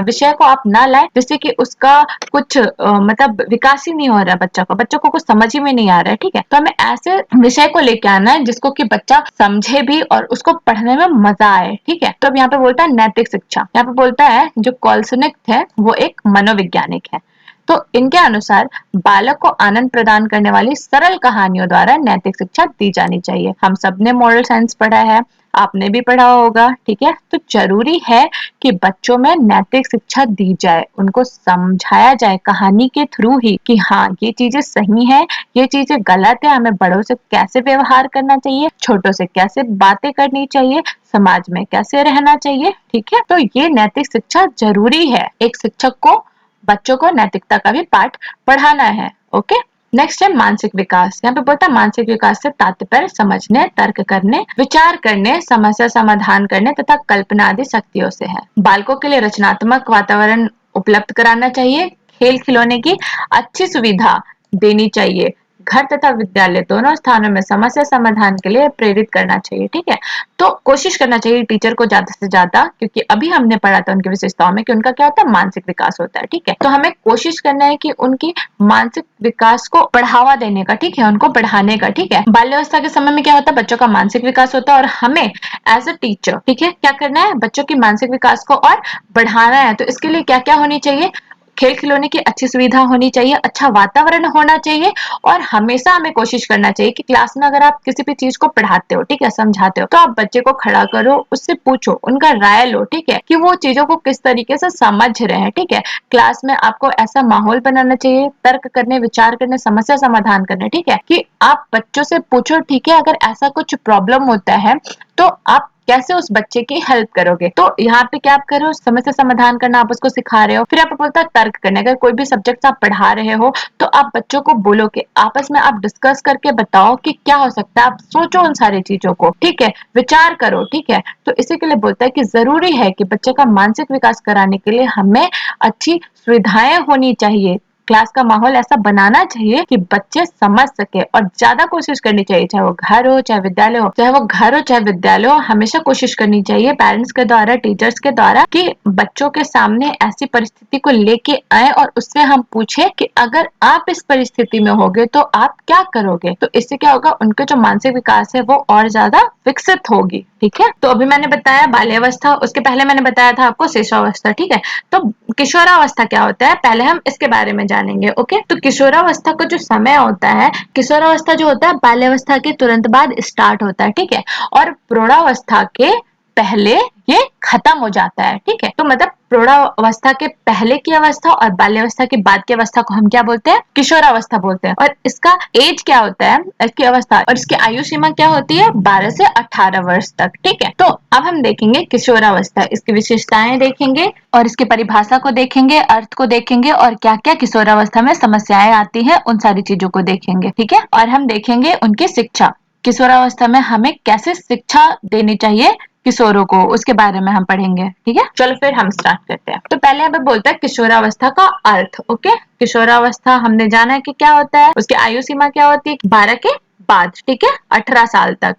विषय को आप ना लाए जिससे कि उसका कुछ मतलब विकास ही नहीं हो रहा है, बच्चों को कुछ समझ ही में नहीं आ रहा है, ठीक है। तो हमें ऐसे विषय को लेके आना है जिसको कि बच्चा समझे भी और उसको पढ़ने में मजा आए, ठीक है। तो अब यहाँ पे बोलता है नैतिक शिक्षा। यहाँ पे बोलता है जो कॉल्सनिक है वो एक मनोवैज्ञानिक है। तो इनके अनुसार बालक को आनंद प्रदान करने वाली सरल कहानियों द्वारा नैतिक शिक्षा दी जानी चाहिए। हम सबने मॉरल साइंस पढ़ा है, आपने भी पढ़ा होगा, ठीक है। तो जरूरी है कि बच्चों में नैतिक शिक्षा दी जाए, उनको समझाया जाए कहानी के थ्रू ही कि हाँ ये चीजें सही है, ये चीजें गलत है, हमें बड़ों से कैसे व्यवहार करना चाहिए, छोटों से कैसे बातें करनी चाहिए, समाज में कैसे रहना चाहिए, ठीक है। तो ये नैतिक शिक्षा जरूरी है, एक शिक्षक को बच्चों को नैतिकता का भी पाठ पढ़ाना है। ओके, नेक्स्ट है मानसिक विकास। यहाँ पे बोलता है मानसिक विकास से तात्पर्य समझने, तर्क करने, विचार करने, समस्या समाधान करने तथा कल्पना आदि शक्तियों से है। बालकों के लिए रचनात्मक वातावरण उपलब्ध कराना चाहिए, खेल खिलौने की अच्छी सुविधा देनी चाहिए, घर तथा विद्यालय दोनों स्थानों में समस्या समाधान के लिए प्रेरित करना चाहिए, ठीक है। तो कोशिश करना चाहिए टीचर को ज्यादा से ज्यादा, क्योंकि अभी हमने पढ़ा था उनकी विशेषताओं में कि उनका क्या होता है, मानसिक विकास होता है, ठीक है। तो हमें कोशिश करना है कि उनकी मानसिक विकास को बढ़ावा देने का, ठीक है, उनको बढ़ाने का, ठीक है। बाल्यावस्था के समय में क्या होता है, बच्चों का मानसिक विकास होता है और हमें एज अ टीचर, ठीक है, क्या करना है, बच्चों की मानसिक विकास को और बढ़ाना है। तो इसके लिए क्या क्या होनी चाहिए, खेल खिलौने की अच्छी सुविधा होनी चाहिए, अच्छा वातावरण होना चाहिए और हमेशा हमें कोशिश करना चाहिए कि क्लास में अगर आप किसी भी चीज को पढ़ाते हो, ठीक है, समझाते हो, तो आप बच्चे को खड़ा करो, उससे पूछो, उनका राय लो, ठीक है, कि वो चीजों को किस तरीके से समझ रहे हैं, ठीक है। क्लास में आपको ऐसा माहौल बनाना चाहिए तर्क करने, विचार करने, समस्या समाधान करने, ठीक है, कि आप बच्चों से पूछो, ठीक है, अगर ऐसा कुछ प्रॉब्लम होता है तो आप कैसे उस बच्चे की हेल्प करोगे। तो यहाँ पे क्या आप कर रहे हो, समस्या समाधान करना आप उसको सिखा रहे हो। फिर आप बोलता है तर्क करने, अगर कोई भी सब्जेक्ट आप पढ़ा रहे हो तो आप बच्चों को बोलो कि आपस में आप डिस्कस करके बताओ कि क्या हो सकता है, आप सोचो उन सारी चीजों को, ठीक है, विचार करो, ठीक है। तो इसी के लिए बोलता है कि जरूरी है कि बच्चे का मानसिक विकास कराने के लिए हमें अच्छी सुविधाएं होनी चाहिए, क्लास का माहौल ऐसा बनाना चाहिए कि बच्चे समझ सके और ज्यादा कोशिश करनी चाहिए, चाहे वो घर हो चाहे विद्यालय हो, चाहे वो घर हो चाहे विद्यालय हो, हमेशा कोशिश करनी चाहिए पेरेंट्स के द्वारा, टीचर्स के द्वारा, कि बच्चों के सामने ऐसी परिस्थिति को लेके आए और उससे हम पूछे कि अगर आप इस परिस्थिति में होगे तो आप क्या करोगे। तो इससे क्या होगा, उनके जो मानसिक विकास है वो और ज्यादा विकसित होगी, ठीक है। तो अभी मैंने बताया बाल्यावस्था, उसके पहले मैंने बताया था आपको शिशुअवस्था, ठीक है। तो किशोरावस्था क्या होता है, पहले हम इसके बारे में जानेंगे। ओके, तो किशोरावस्था का जो समय होता है, किशोरावस्था जो होता है बाल्यावस्था के तुरंत बाद स्टार्ट होता है, ठीक है, और प्रौढ़ावस्था के पहले ये खत्म हो जाता है। ठीक है, तो मतलब प्रौढ़ावस्था के पहले की अवस्था और बाल्यावस्था के बाद की अवस्था को हम क्या बोलते हैं? किशोरावस्था बोलते हैं। और इसका एज क्या होता है, इसकी अवस्था और इसकी आयु सीमा क्या होती है? 12 से 18 वर्ष तक। ठीक है, तो अब हम देखेंगे किशोरावस्था, इसकी विशेषताएं देखेंगे और इसकी परिभाषा को देखेंगे, अर्थ को देखेंगे और क्या क्या किशोरावस्था में समस्याएं आती हैं उन सारी चीजों को देखेंगे। ठीक है, और हम देखेंगे उनकी शिक्षा, किशोरावस्था में हमें कैसे शिक्षा देनी चाहिए किशोरों को, उसके बारे में हम पढ़ेंगे। ठीक है, चलो फिर हम स्टार्ट करते हैं। तो पहले यहाँ पे बोलता है किशोरावस्था का अर्थ। ओके, किशोरावस्था हमने जाना है कि क्या होता है, उसकी आयु सीमा क्या होती है? 12 के बाद। ठीक है, 18 साल तक।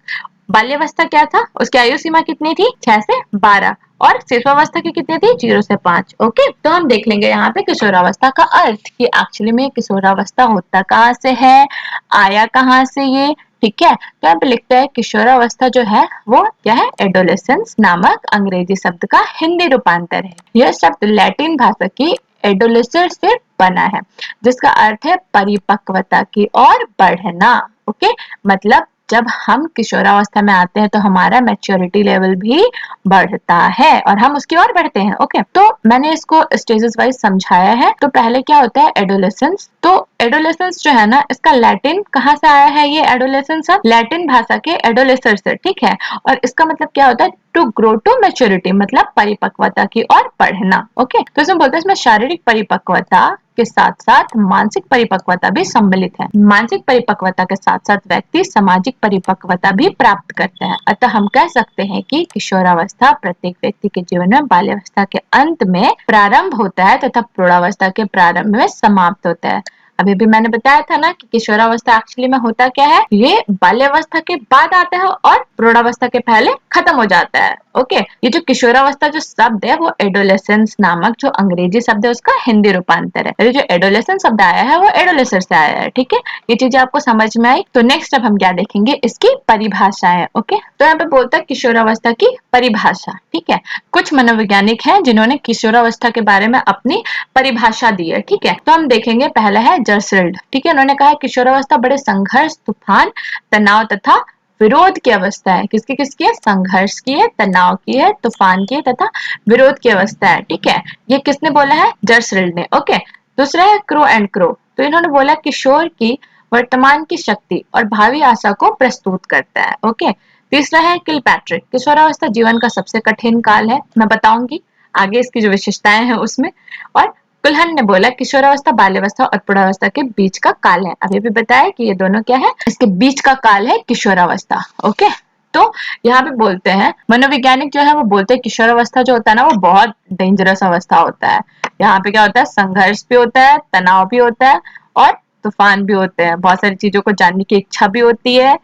बाल्यावस्था क्या था, उसकी आयु सीमा कितनी थी? 6 से 12। और शिशुअवस्था की कितनी थी? 0 से 5। ओके, तो हम देख लेंगे यहाँ पे किशोरावस्था का अर्थ कि एक्चुअली में किशोरावस्था होता कहाँ से है, आया कहाँ से ये। ठीक है, तो यहाँ पे लिखते हैं किशोरावस्था जो है वो क्या है? एडोलेसेंस नामक अंग्रेजी शब्द का हिंदी रूपांतर है। यह शब्द लैटिन भाषा की एडोलेसेंस से बना है, जिसका अर्थ है परिपक्वता की ओर बढ़ना। ओके, मतलब जब हम किशोरावस्था में आते हैं तो हमारा मैच्योरिटी लेवल भी बढ़ता है और हम उसकी ओर बढ़ते हैं। ओके, तो मैंने इसको स्टेजेस वाइज समझाया है। तो पहले क्या होता है? एडोलेसेंस। तो एडोलेसेंस जो है ना, इसका लैटिन कहाँ से आया है? ये एडोलेसेंस अब लैटिन भाषा के एडोलेसर से। ठीक है, और इसका मतलब क्या होता है? टू ग्रो टू मैच्योरिटी, मतलब परिपक्वता की ओर बढ़ना। ओके, तो इसमें बोलते हैं इसमें शारीरिक परिपक्वता के साथ साथ मानसिक परिपक्वता भी सम्मिलित है। मानसिक परिपक्वता के साथ साथ व्यक्ति सामाजिक परिपक्वता भी प्राप्त करते हैं। अतः हम कह सकते हैं कि किशोरावस्था प्रत्येक व्यक्ति के जीवन में बाल्यावस्था के अंत में प्रारंभ होता है तथा प्रौढ़ावस्था के प्रारंभ में समाप्त होता है। अभी भी मैंने बताया था ना कि किशोरावस्था एक्चुअली में होता क्या है, ये बाल्यावस्था के बाद आता है और प्रौढ़ावस्था के पहले खत्म हो जाता है। ओके, ये जो किशोरावस्था जो शब्द है वो एडोलेसेंस नामक जो अंग्रेजी शब्द है उसका हिंदी रूपांतर है। जो एडोलेसेंस शब्द आया है वो एडोलेसर से आया है। ठीक है, ये चीजें आपको समझ में आई। तो नेक्स्ट अब हम क्या देखेंगे? इसकी परिभाषाएं। ओके, तो यहाँ पे बोलता है किशोरावस्था की परिभाषा। ठीक है, कुछ मनोवैज्ञानिक हैं जिन्होंने किशोरावस्था के बारे में अपनी परिभाषा दी है। ठीक है, तो हम देखेंगे पहला है जर्सल्ड। ठीक है, उन्होंने कहा किशोरावस्था बड़े संघर्ष, तूफान, तनाव तथा विरोध की अवस्था है। किसकी किसकी है? संघर्ष की है, तनाव की है, तूफान की है तथा विरोध की अवस्था है। ठीक है, ये किसने बोला है? जर्सल्ड ने। ओके, दूसरा है क्रो एंड क्रो। तो इन्होंने बोला किशोर की वर्तमान की शक्ति और भावी आशा को प्रस्तुत करता है। ओके, तीसरा है किलपैट्रिक। किशोरावस्था जीवन का सबसे कठिन काल है। मैं बताऊंगी आगे इसकी जो विशेषताएं हैं उसमें। और कुल्हन ने बोला किशोरावस्था बाल्यावस्था और प्रौढ़ावस्था के बीच का काल है। अभी भी बताया कि ये दोनों क्या है? इसके बीच का काल है किशोरावस्था। ओके, तो यहाँ पे बोलते हैं मनोवैज्ञानिक जो है वो बोलते हैं किशोरावस्था जो होता है ना वो बहुत डेंजरस अवस्था होता है। यहाँ पे क्या होता है? संघर्ष भी होता है, तनाव भी होता है और तूफान भी होते हैं। बहुत सारी चीजों को जानने की इच्छा भी होती है,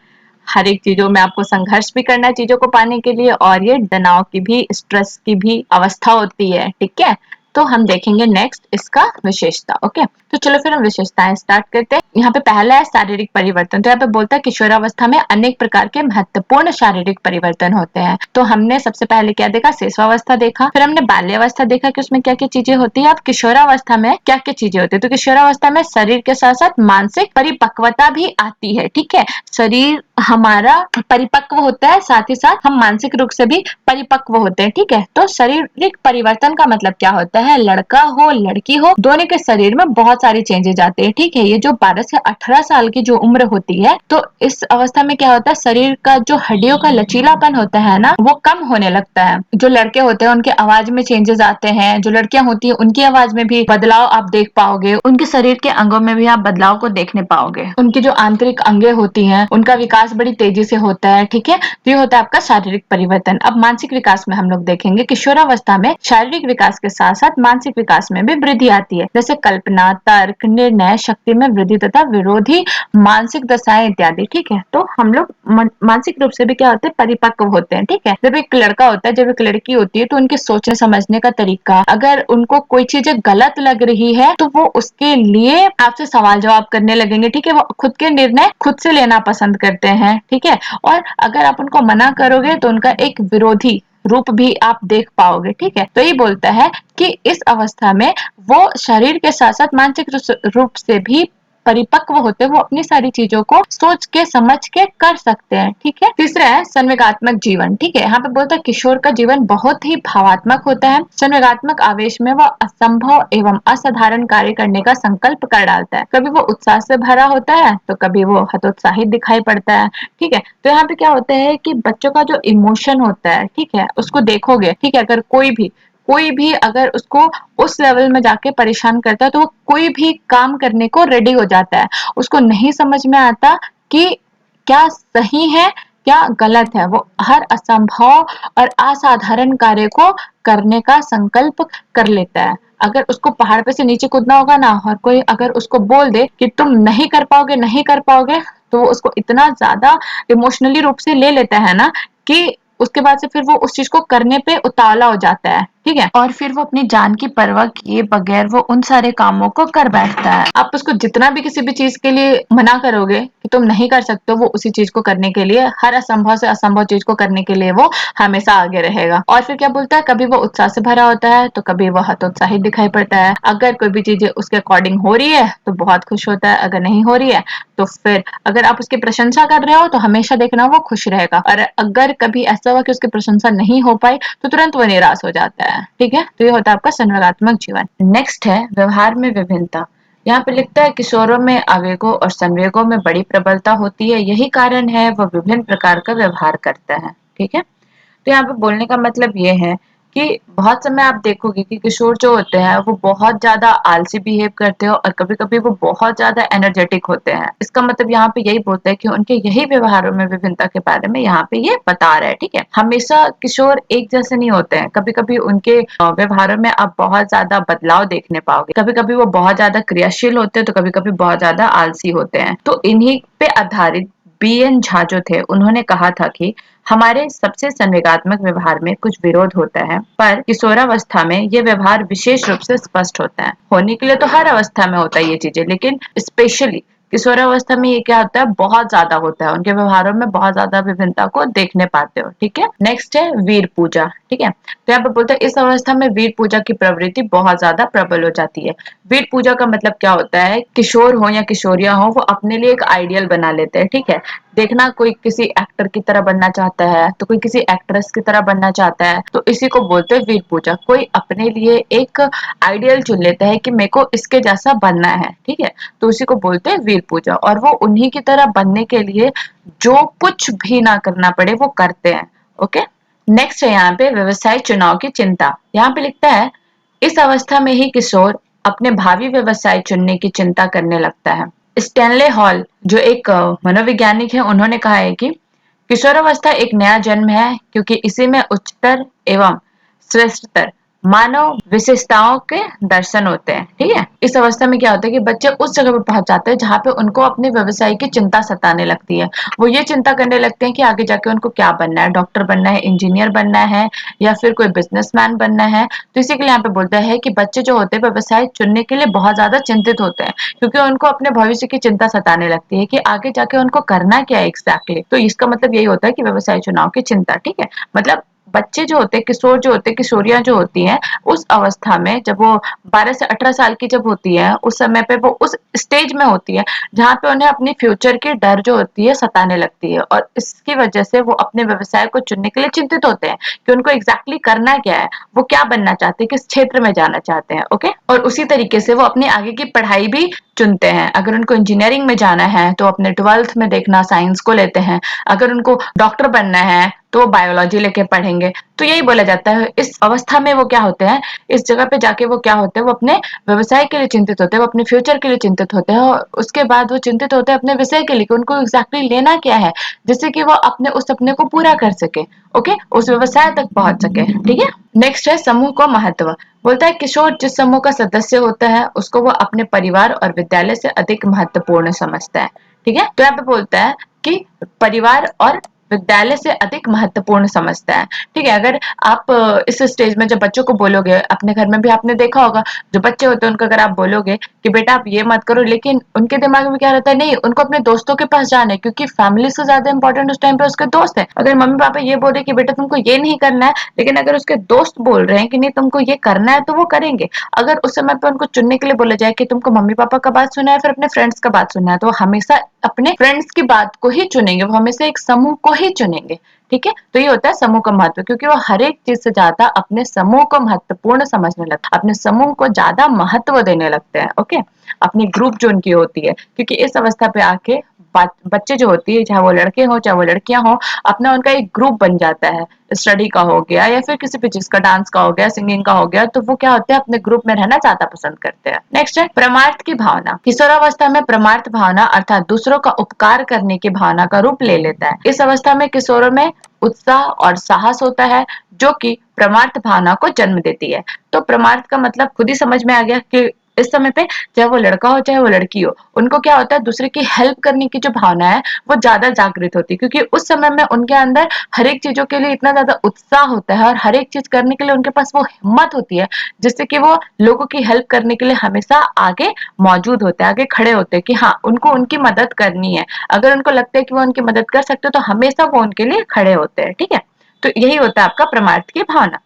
हर एक चीजों में आपको संघर्ष भी करना है चीजों को पाने के लिए, और ये तनाव की भी, स्ट्रेस की भी अवस्था होती है। ठीक है, तो हम देखेंगे नेक्स्ट इसका विशेषता। ओके, तो चलो फिर हम विशेषताएं स्टार्ट करते हैं। यहाँ पे पहला है शारीरिक परिवर्तन। तो यहाँ पे बोलता है किशोरावस्था में अनेक प्रकार के महत्वपूर्ण शारीरिक परिवर्तन होते हैं। तो हमने सबसे पहले क्या देखा? शिशुअवस्था देखा, फिर हमने बाल्यावस्था देखा कि उसमें क्या क्या चीजें होती है। अब किशोरावस्था में क्या क्या चीजें होती है? तो किशोरावस्था में शरीर के साथ साथ मानसिक परिपक्वता भी आती है। ठीक है, शरीर हमारा परिपक्व होता है, साथ ही साथ हम मानसिक रूप से भी परिपक्व होते हैं। ठीक है, तो शारीरिक परिवर्तन का मतलब क्या होता है? लड़का हो लड़की हो, दोनों के शरीर में बहुत सारी चेंजेस आते हैं। ठीक है, ये जो 12 से 18 साल की जो उम्र होती है, तो इस अवस्था में क्या होता है? शरीर का जो हड्डियों का लचीलापन होता है ना वो कम होने लगता है। जो लड़के होते हैं उनके आवाज में चेंजेस आते हैं, जो लड़कियां होती है उनकी आवाज में भी बदलाव आप देख पाओगे, उनके शरीर के अंगों में भी आप बदलाव को देखने पाओगे। उनकी जो आंतरिक अंगे होती हैं उनका विकास बड़ी तेजी से होता है। ठीक है, तो ये होता है आपका शारीरिक परिवर्तन। अब मानसिक विकास में हम लोग देखेंगे किशोरावस्था में शारीरिक विकास के साथ साथ मानसिक विकास में भी वृद्धि आती है, जैसे कल्पना, तर्क, निर्णय शक्ति में वृद्धि तथा विरोधी मानसिक दशाएं इत्यादि। ठीक है, तो हम लोग मानसिक रूप से भी क्या होते हैं? परिपक्व होते हैं। ठीक है, जब एक लड़का होता है, जब एक लड़की होती है, तो उनके सोचने समझने का तरीका, अगर उनको कोई चीजें गलत लग रही है तो वो उसके लिए आपसे सवाल जवाब करने लगेंगे। ठीक है, वो खुद के निर्णय खुद से लेना पसंद करते हैं। ठीक है, और अगर आप उनको मना करोगे तो उनका एक विरोधी रूप भी आप देख पाओगे। ठीक है, तो ये बोलता है कि इस अवस्था में वो शरीर के साथ साथ मानसिक रूप से भी परिपक्व होते हैं वो अपनी सारी चीजों को सोच के समझ के कर सकते हैं। ठीक है। तीसरा है संवेगात्मक जीवन। ठीक है, यहाँ पे बोलता है किशोर का जीवन बहुत ही भावात्मक होता है। संवेगात्मक आवेश में वह असंभव एवं असाधारण कार्य करने का संकल्प कर डालता है। कभी वो उत्साह से भरा होता है तो कभी वो हतोत्साहित दिखाई पड़ता है। ठीक है, तो यहाँ पे क्या होता है कि बच्चों का जो इमोशन होता है, ठीक है, उसको देखोगे, ठीक है, अगर कोई भी अगर उसको उस लेवल में जाके परेशान करता है तो वो कोई भी काम करने को रेडी हो जाता है। उसको नहीं समझ में आता कि क्या सही है क्या गलत है, वो हर असंभव और असाधारण कार्य को करने का संकल्प कर लेता है। अगर उसको पहाड़ पे से नीचे कूदना होगा ना, और कोई अगर उसको बोल दे कि तुम नहीं कर पाओगे, नहीं कर पाओगे, तो वो उसको इतना ज्यादा इमोशनली रूप से ले लेता है ना कि उसके बाद से फिर वो उस चीज को करने पे उतावला हो जाता है। ठीक है, और फिर वो अपनी जान की परवाह किए बगैर वो उन सारे कामों को कर बैठता है। आप उसको जितना भी किसी भी चीज के लिए मना करोगे कि तुम नहीं कर सकते, वो उसी चीज को करने के लिए, हर असंभव से असंभव चीज को करने के लिए वो हमेशा आगे रहेगा। और फिर क्या बोलता है, कभी वो उत्साह से भरा होता है तो कभी वो हतोत्साहित दिखाई पड़ता है। अगर कोई भी चीज उसके अकॉर्डिंग हो रही है तो बहुत खुश होता है, अगर नहीं हो रही है तो फिर अगर आप उसकी प्रशंसा कर रहे हो तो हमेशा देखना वो खुश रहेगा, और अगर कभी ऐसा हुआ कि उसकी प्रशंसा नहीं हो पाई तो तुरंत वो निराश हो जाता है। ठीक है, तो ये होता है आपका संवेगात्मक जीवन। नेक्स्ट है व्यवहार में विभिन्नता। यहाँ पे लिखता है किशोरों में आवेगों और संवेगों में बड़ी प्रबलता होती है, यही कारण है वह विभिन्न प्रकार का व्यवहार करता है। ठीक है, तो यहाँ पे बोलने का मतलब ये है कि बहुत समय आप देखोगे कि किशोर जो होते हैं वो बहुत ज्यादा आलसी बिहेव करते हैं और कभी कभी वो बहुत ज्यादा एनर्जेटिक होते हैं। इसका मतलब यहाँ पे यही बोलता है कि उनके यही व्यवहारों में विभिन्नता के बारे में यहाँ पे ये बता रहा है। ठीक है, हमेशा किशोर एक जैसे नहीं होते हैं, कभी कभी उनके व्यवहारों में आप बहुत ज्यादा बदलाव देखने पाओगे। कभी कभी वो बहुत ज्यादा क्रियाशील होते हैं तो कभी कभी बहुत ज्यादा आलसी होते हैं। तो इन्हीं पे आधारित बी.एन. झा जो थे उन्होंने कहा था कि हमारे सबसे संवेगात्मक व्यवहार में कुछ विरोध होता है, पर किशोरावस्था में ये व्यवहार विशेष रूप से स्पष्ट होता है। होने के लिए तो हर अवस्था में होता है ये चीजें, लेकिन स्पेशली किशोरावस्था में ये क्या होता है, बहुत ज्यादा होता है। उनके व्यवहारों में बहुत ज्यादा विभिन्नता को देखने पाते हो। ठीक है, नेक्स्ट है वीर पूजा। ठीक है, तो यहाँ पे बोलते हैं इस अवस्था में वीर पूजा की प्रवृत्ति बहुत ज्यादा प्रबल हो जाती है। वीर पूजा का मतलब क्या होता है, किशोर हो या किशोरिया हो वो अपने लिए एक आइडियल बना लेते हैं। ठीक है, देखना कोई किसी एक्टर की तरह बनना चाहता है तो कोई किसी एक्ट्रेस की तरह बनना चाहता है, तो इसी को बोलते हैं वीर पूजा। कोई अपने लिए एक आइडियल चुन लेता है कि मेरे को इसके जैसा बनना है। ठीक है, तो उसी को बोलते हैं वीर पूजा, और वो उन्हीं की तरह बनने के लिए जो कुछ भी ना करना पड़े वो करते हैं। ओके, नेक्स्ट है यहाँ पे व्यवसाय चुनाव की चिंता। यहाँ पे लिखता है इस अवस्था में ही किशोर अपने भावी व्यवसाय चुनने की चिंता करने लगता है। स्टैनले हॉल जो एक मनोवैज्ञानिक है, उन्होंने कहा है कि किशोरावस्था एक नया जन्म है क्योंकि इसी में उच्चतर एवं श्रेष्ठतर मानव विशेषताओं के दर्शन होते हैं। ठीक है, इस अवस्था में क्या होता है कि बच्चे उस जगह पर पहुंच जाते हैं जहां पे उनको अपने व्यवसाय की चिंता सताने लगती है। वो ये चिंता करने लगते हैं कि आगे जाके उनको क्या बनना है, डॉक्टर बनना है, इंजीनियर बनना है, या फिर कोई बिजनेसमैन बनना है। तो इसी के लिए यहाँ पे बोलता है कि बच्चे जो होते हैं व्यवसाय चुनने के लिए बहुत ज्यादा चिंतित होते हैं, क्योंकि उनको अपने भविष्य की चिंता सताने लगती है कि आगे जाके उनको करना क्या है एग्जैक्टली। तो इसका मतलब यही होता है कि व्यवसाय चुनाव की चिंता। ठीक है, मतलब बच्चे जो होते हैं, किशोर जो होते हैं, किशोरियां जो होती हैं, उस अवस्था में जब वो 12 से 18 साल की जब होती है, उस समय पे वो उस स्टेज में होती है जहाँ पे उन्हें अपनी फ्यूचर की डर जो होती है सताने लगती है, और इसकी वजह से वो अपने व्यवसाय को चुनने के लिए चिंतित होते हैं कि उनको एग्जैक्टली करना क्या है, वो क्या बनना चाहते हैं, किस क्षेत्र में जाना चाहते हैं। ओके, और उसी तरीके से वो अपनी आगे की पढ़ाई भी चुनते हैं। अगर उनको इंजीनियरिंग में जाना है तो अपने 12th में देखना साइंस को लेते हैं। अगर उनको डॉक्टर बनना है तो वो बायोलॉजी लेके पढ़ेंगे। तो यही बोला जाता है इस अवस्था में वो क्या होते हैं, इस जगह पे जाके वो क्या होते हैं, वो अपने व्यवसाय के लिए चिंतित होते हैं, वो अपने फ्यूचर के लिए चिंतित होते हैं, और उसके बाद वो चिंतित होते हैं अपने विषय के लिए कि उनको एग्जैक्टली लेना क्या है, जिससे कि वो अपने उस सपने को पूरा कर सके। ओके, उस व्यवसाय तक पहुंच सके। ठीक है, नेक्स्ट है समूह को महत्व। बोलता है किशोर जिस समूह का सदस्य होता है उसको वो अपने परिवार और विद्यालय से अधिक महत्वपूर्ण समझता है। ठीक है, तो यहाँ पे बोलता है कि परिवार और विद्यालय से अधिक महत्वपूर्ण समझता है। ठीक है, अगर आप इस स्टेज में जब बच्चों को बोलोगे, अपने घर में भी आपने देखा होगा, जो बच्चे होते हैं उनको अगर आप बोलोगे कि बेटा आप ये मत करो, लेकिन उनके दिमाग में क्या रहता है, नहीं उनको अपने दोस्तों के पास जाना है, क्योंकि फैमिली से ज्यादा इंपॉर्टेंट उस टाइम पे उसके दोस्त है। अगर मम्मी पापा ये बोल रहे कि बेटा तुमको ये नहीं करना है, लेकिन अगर उसके दोस्त बोल रहे हैं कि नहीं तुमको ये करना है, तो वो करेंगे। अगर उस समय पे उनको चुनने के लिए बोला जाए कि तुमको मम्मी पापा का बात सुनना है फिर अपने फ्रेंड्स का बात सुनना है, तो वो हमेशा अपने फ्रेंड्स की बात को ही चुनेंगे, वो हमेशा एक समूह को ही चुनेंगे। ठीक है, तो ये होता है समूह का महत्व, क्योंकि वो हर एक चीज से ज्यादा अपने समूह को महत्वपूर्ण समझने लगते हैं, अपने समूह को ज्यादा महत्व देने लगते हैं। ओके, अपनी ग्रुप जो उनकी होती है, क्योंकि इस अवस्था पे आके बच्चे जो होती है, चाहे वो लड़के हो चाहे वो लड़कियां हो, अपना उनका एक ग्रुप बन जाता है। स्टडी का हो गया या फिर किसी भी चीज का, डांस का हो गया, सिंगिंग का हो गया, तो वो क्या होते हैं, अपने ग्रुप में रहना ज्यादा पसंद करते हैं। नेक्स्ट है परमार्थ की भावना। किशोरावस्था में परमार्थ भावना अर्थात दूसरों का उपकार करने की भावना का रूप ले लेता है। इस अवस्था में किशोरों में उत्साह और साहस होता है, जो कि परमार्थ भावना को जन्म देती है। तो परमार्थ का मतलब खुद ही समझ में आ गया कि इस समय पे चाहे वो लड़का हो चाहे वो लड़की हो, उनको क्या होता है, दूसरे की हेल्प करने की जो भावना है वो ज्यादा जागृत होती है, क्योंकि उस समय में उनके अंदर हर एक चीजों के लिए इतना ज्यादा उत्साह होता है और हर एक चीज करने के लिए उनके पास वो हिम्मत होती है, जिससे कि वो लोगों की हेल्प करने के लिए हमेशा आगे मौजूद होते हैं, आगे खड़े होते हैं कि हाँ उनको उनकी मदद करनी है। अगर उनको लगता है कि वो उनकी मदद कर सकते हो, तो हमेशा वो उनके लिए खड़े होते हैं। ठीक है, तो यही होता है आपका परमार्थ की भावना।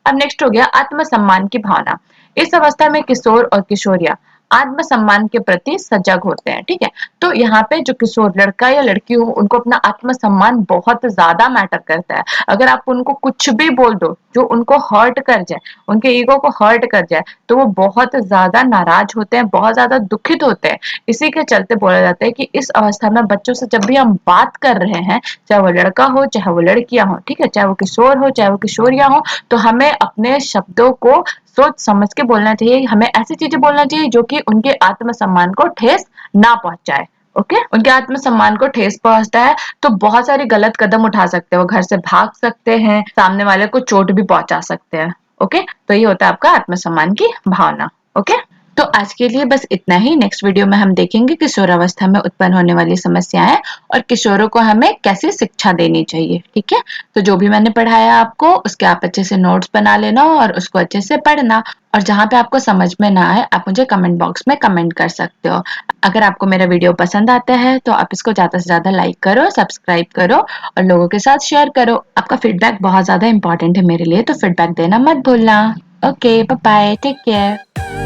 अब नेक्स्ट हो गया आत्मसम्मान की भावना। इस अवस्था में किशोर और किशोरियां आत्मसम्मान के प्रति सजग होते हैं। ठीक है, तो यहाँ पे जो किशोर लड़का या लड़की हो, उनको अपना आत्मसम्मान बहुत ज्यादा मैटर करता है। अगर आप उनको कुछ भी बोल दो जो उनको हर्ट कर जाए, उनके ईगो को हर्ट कर जाए, तो वो बहुत ज्यादा नाराज होते हैं, बहुत ज्यादा दुखित होते हैं। इसी के चलते बोला जाता है कि इस अवस्था में बच्चों से जब भी हम बात कर रहे हैं, चाहे वो लड़का हो चाहे वो लड़कियां हो, ठीक है, चाहे वो किशोर हो चाहे वो किशोरियां हो, तो हमें अपने शब्दों को सोच समझ के बोलना चाहिए। हमें ऐसी चीजें बोलना चाहिए जो कि उनके आत्मसम्मान को ठेस ना पहुंचाए। ओके, उनके आत्मसम्मान को ठेस पहुंचता है तो बहुत सारी गलत कदम उठा सकते हैं, वो घर से भाग सकते हैं, सामने वाले को चोट भी पहुंचा सकते हैं। ओके, तो ये होता है आपका आत्मसम्मान की भावना। ओके, तो आज के लिए बस इतना ही। नेक्स्ट वीडियो में हम देखेंगे किशोरावस्था में उत्पन्न होने वाली समस्याएं और किशोरों को हमें कैसे शिक्षा देनी चाहिए। ठीक है, तो जो भी मैंने पढ़ाया आपको उसके आप अच्छे से नोट्स बना लेना और उसको अच्छे से पढ़ना, और जहां पे आपको समझ में ना आए आप मुझे कमेंट बॉक्स में कमेंट कर सकते हो। अगर आपको मेरा वीडियो पसंद आता है तो आप इसको ज्यादा से ज्यादा लाइक करो, सब्सक्राइब करो और लोगों के साथ शेयर करो। आपका फीडबैक बहुत ज्यादा इंपॉर्टेंट है मेरे लिए, तो फीडबैक देना मत भूलना। Okay, bye bye, take care.